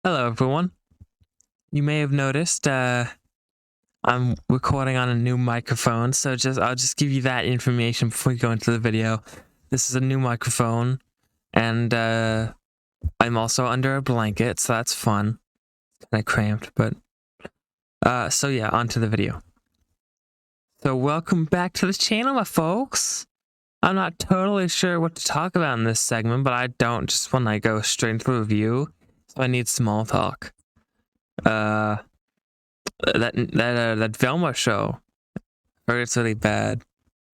Hello, everyone. You may have noticed I'm recording on a new microphone, so I'll just give you that information before we go into the video. This is a new microphone, and I'm also under a blanket, so that's fun. Kind of cramped, but so yeah, on to the video. So welcome back to the channel, my folks. I'm not totally sure what to talk about in this segment, but I don't just want to go straight into the review, so I need small talk. That Velma show. I heard it's really bad.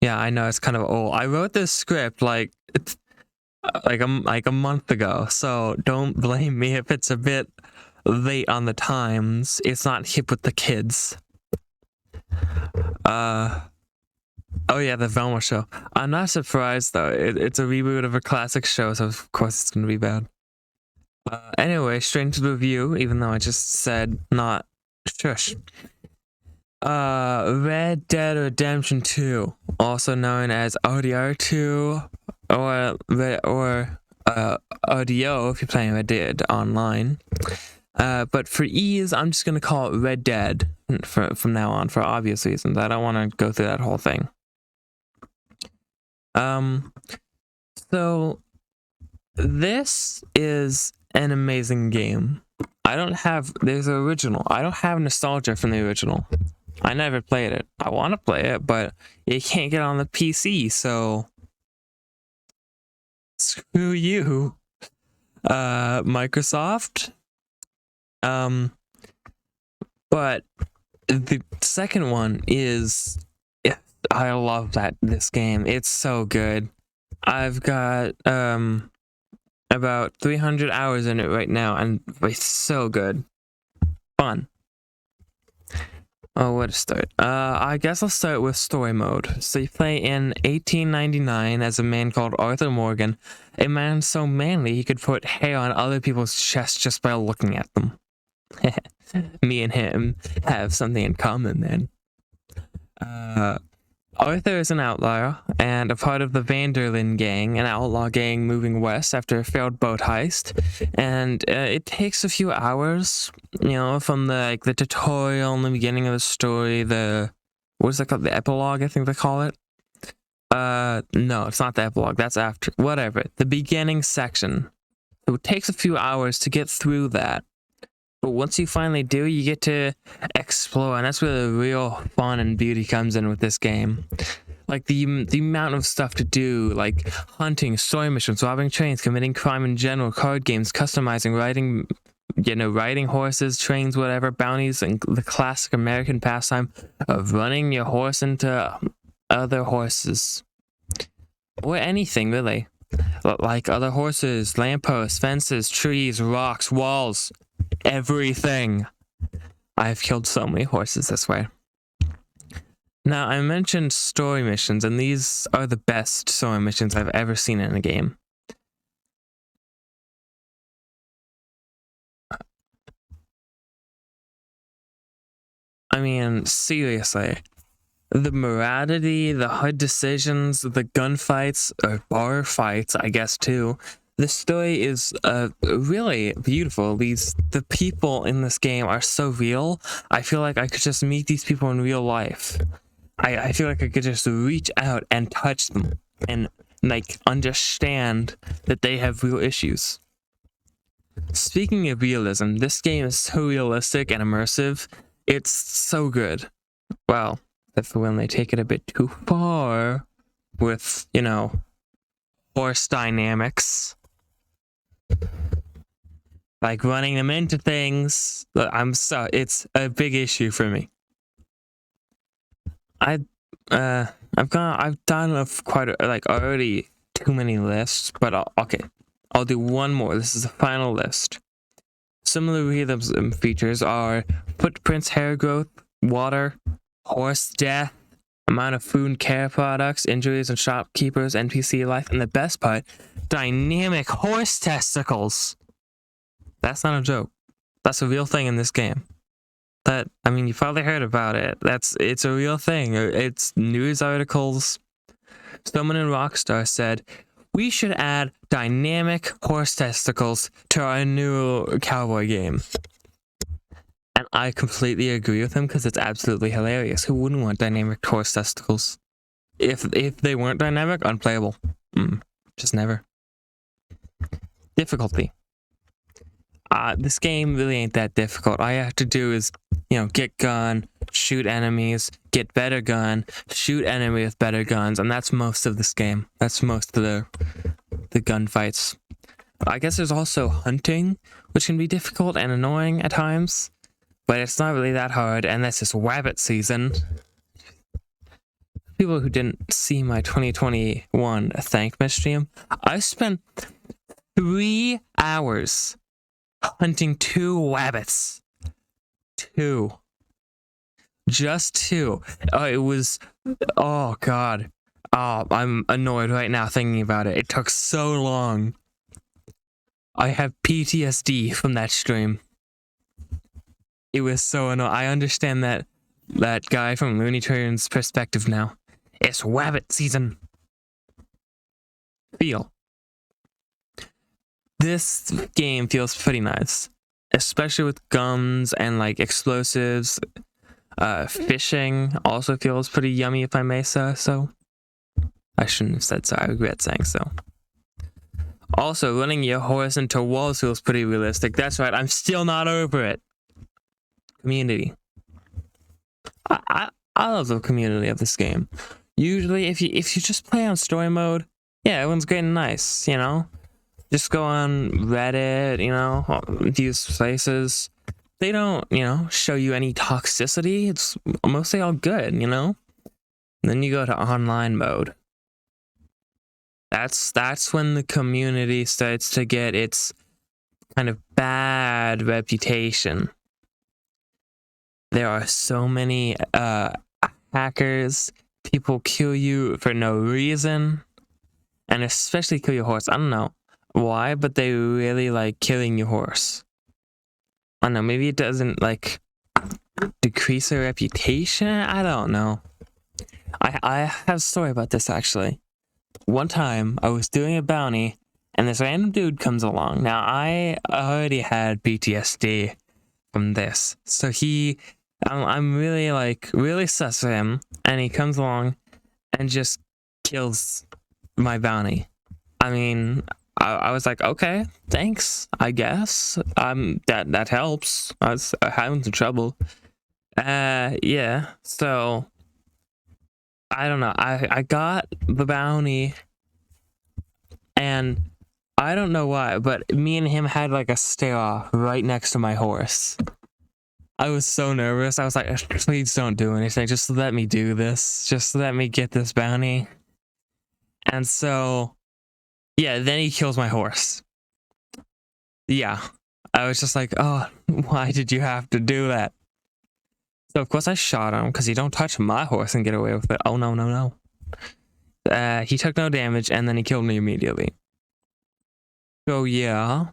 Yeah, I know it's kind of old. I wrote this script like a month ago, so don't blame me if it's a bit late on the times. It's not hip with the kids. Oh yeah, the Velma show. I'm not surprised though. It's a reboot of a classic show, so of course it's gonna be bad. Anyway, straight into the review, even though I just said not shush. Red Dead Redemption 2, also known as RDR2 or RDO if you're playing Red Dead online. But for ease, I'm just gonna call it Red Dead from now on for obvious reasons. I don't want to go through that whole thing. So this is an amazing game. There's the original. I don't have nostalgia from the original. I never played it. I want to play it, but it can't get on the PC, so screw you, Microsoft. But the second one is, I love this game. It's so good. I've got about 300 hours in it right now, and it's so good. Fun. Oh, where to start? I guess I'll start with story mode. So you play in 1899 as a man called Arthur Morgan, a man so manly he could put hair on other people's chests just by looking at them. Me and him have something in common then. Arthur is an outlier and a part of the Vanderlyn gang, an outlaw gang moving west after a failed boat heist. And it takes a few hours, you know, from the tutorial in the beginning of the story, what's that called? The epilogue, I think they call it. No, it's not the epilogue. That's after. Whatever. The beginning section. So it takes a few hours to get through that. But once you finally do, you get to explore, and that's where the real fun and beauty comes in with this game. Like the amount of stuff to do, like hunting, story missions, robbing trains, committing crime in general, card games, customizing, riding horses, trains, whatever, bounties, and the classic American pastime of running your horse into other horses. Or anything, really. Like other horses, lampposts, fences, trees, rocks, walls. Everything. I've killed so many horses this way. Now, I mentioned story missions, and these are the best story missions I've ever seen in a game. I mean, seriously. The morality, the HUD decisions, the gunfights, or bar fights, I guess, too. The story is really beautiful. The people in this game are so real. I feel like I could just meet these people in real life. I feel like I could just reach out and touch them and like understand that they have real issues. Speaking of realism, this game is so realistic and immersive. It's so good. Well, that's when they take it a bit too far with, you know, horse dynamics. Like running them into things. It's a big issue for me. I've done already too many lists, but I'll do one more. This is the final list. Some of the realism features are footprints, hair growth, water, horse death, amount of food and care products, injuries and shopkeepers, NPC life, and the best part, dynamic horse testicles. That's not a joke. That's a real thing in this game. I mean, you probably heard about it. It's a real thing. It's news articles. Someone in Rockstar said, We should add dynamic horse testicles to our new cowboy game. And I completely agree with him because it's absolutely hilarious. Who wouldn't want dynamic horse testicles? If they weren't dynamic, unplayable. Just never. Difficulty. This game really ain't that difficult. All you have to do is, get gun, shoot enemies, get better gun, shoot enemy with better guns, and that's most of this game. That's most of the gunfights. I guess there's also hunting, which can be difficult and annoying at times, but it's not really that hard, and this is rabbit season. People who didn't see my 2021 Thankmas stream, I spent 3 hours hunting 2 rabbits. 2. Just 2. It was... Oh, God. Oh, I'm annoyed right now thinking about it. It took so long. I have PTSD from that stream. It was so annoying. I understand that guy from Looney Tunes' perspective now. It's rabbit season. Feel. This game feels pretty nice, especially with guns and like explosives. Fishing also feels pretty yummy, if I may say so. I shouldn't have said so. I regret saying so. Also, running your horse into walls feels pretty realistic. That's right. I'm still not over it. Community. I love the community of this game. Usually, if you just play on story mode, yeah, everyone's great and nice. Just go on Reddit. These places. They don't, show you any toxicity. It's mostly all good. And then you go to online mode. That's when the community starts to get its kind of bad reputation. There are so many hackers. People kill you for no reason, and especially kill your horse. I don't know why, but they really like killing your horse. I don't know, maybe it doesn't like decrease their reputation. I don't know. I have a story about this actually. One time I was doing a bounty and this random dude comes along. Now I already had PTSD from this, so I'm really sus of him, and he comes along and just kills my bounty. I mean, I was like, okay, thanks, I guess. That helps. I was having some trouble. Yeah, so I don't know. I got the bounty, and I don't know why, but me and him had like a stare-off right next to my horse. I was so nervous. I was like, please don't do anything. Just let me do this. Just let me get this bounty. And so, yeah, then he kills my horse. Yeah. I was just like, oh, why did you have to do that? So, of course, I shot him because you don't touch my horse and get away with it. Oh, no. He took no damage, and then he killed me immediately. So, yeah.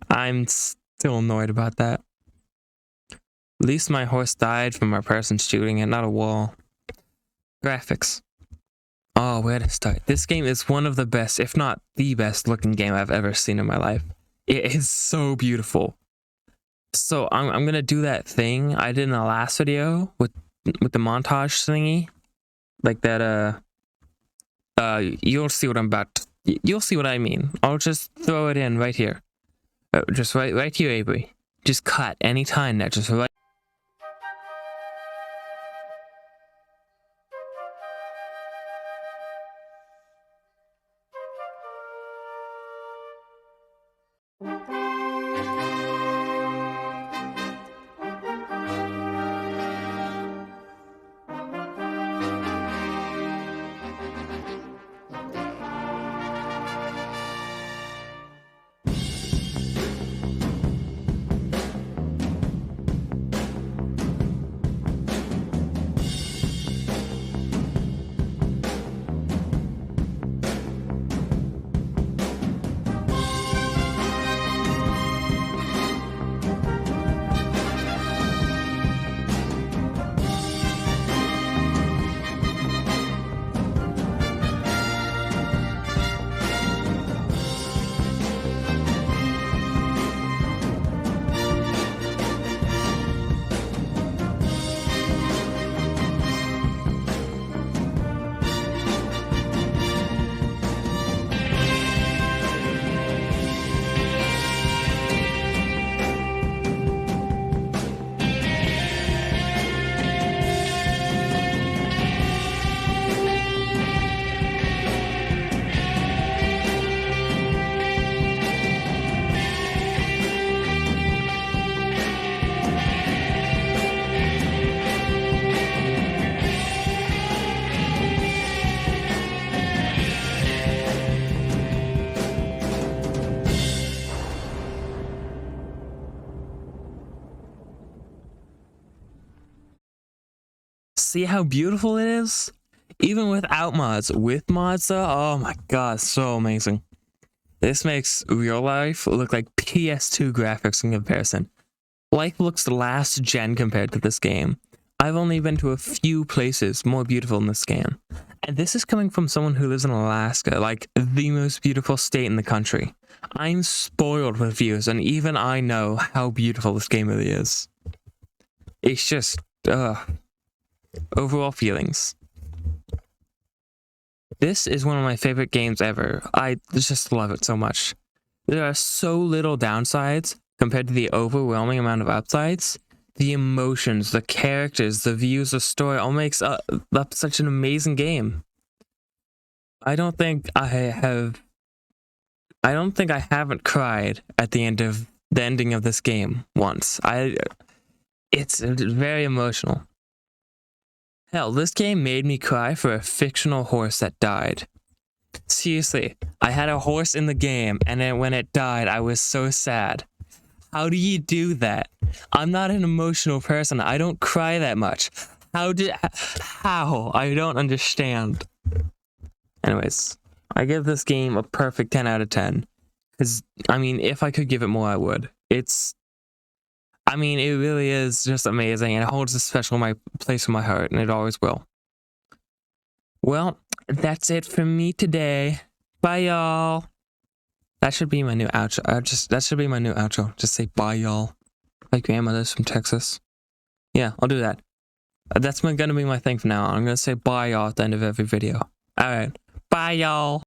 I'm still annoyed about that. At least my horse died from a person shooting it, not a wall. Graphics. Oh, where to start? This game is one of the best, if not the best looking game I've ever seen in my life. It is so beautiful. So I'm gonna do that thing I did in the last video with the montage thingy. Like that, you'll see what I'm about. You'll see what I mean. I'll just throw it in right here. Just right here, Avery. Just cut any time now. Just right. see how beautiful it is? Even without mods. With mods though, oh my god, so amazing. This makes real life look like PS2 graphics in comparison. Life looks last gen compared to this game. I've only been to a few places more beautiful in this game. And this is coming from someone who lives in Alaska, like the most beautiful state in the country. I'm spoiled with views, and even I know how beautiful this game really is. It's just, overall feelings. This is one of my favorite games ever. I just love it so much. There are so little downsides compared to the overwhelming amount of upsides. The emotions, the characters, the views, the story all makes up such an amazing game. I don't think I haven't cried at the ending of this game once. It's very emotional. Hell, this game made me cry for a fictional horse that died. Seriously, I had a horse in the game, and then when it died, I was so sad. How do you do that? I'm not an emotional person. I don't cry that much. How? I don't understand. Anyways, I give this game a perfect 10 out of 10. Because, I mean, if I could give it more, I would. It really is just amazing, and it holds a special place in my heart, and it always will. Well, that's it for me today. Bye, y'all. That should be my new outro. That should be my new outro. Just say bye, y'all. My grandmother's from Texas. Yeah, I'll do that. That's gonna be my thing from now on. I'm gonna say bye, y'all, at the end of every video. Alright. Bye, y'all.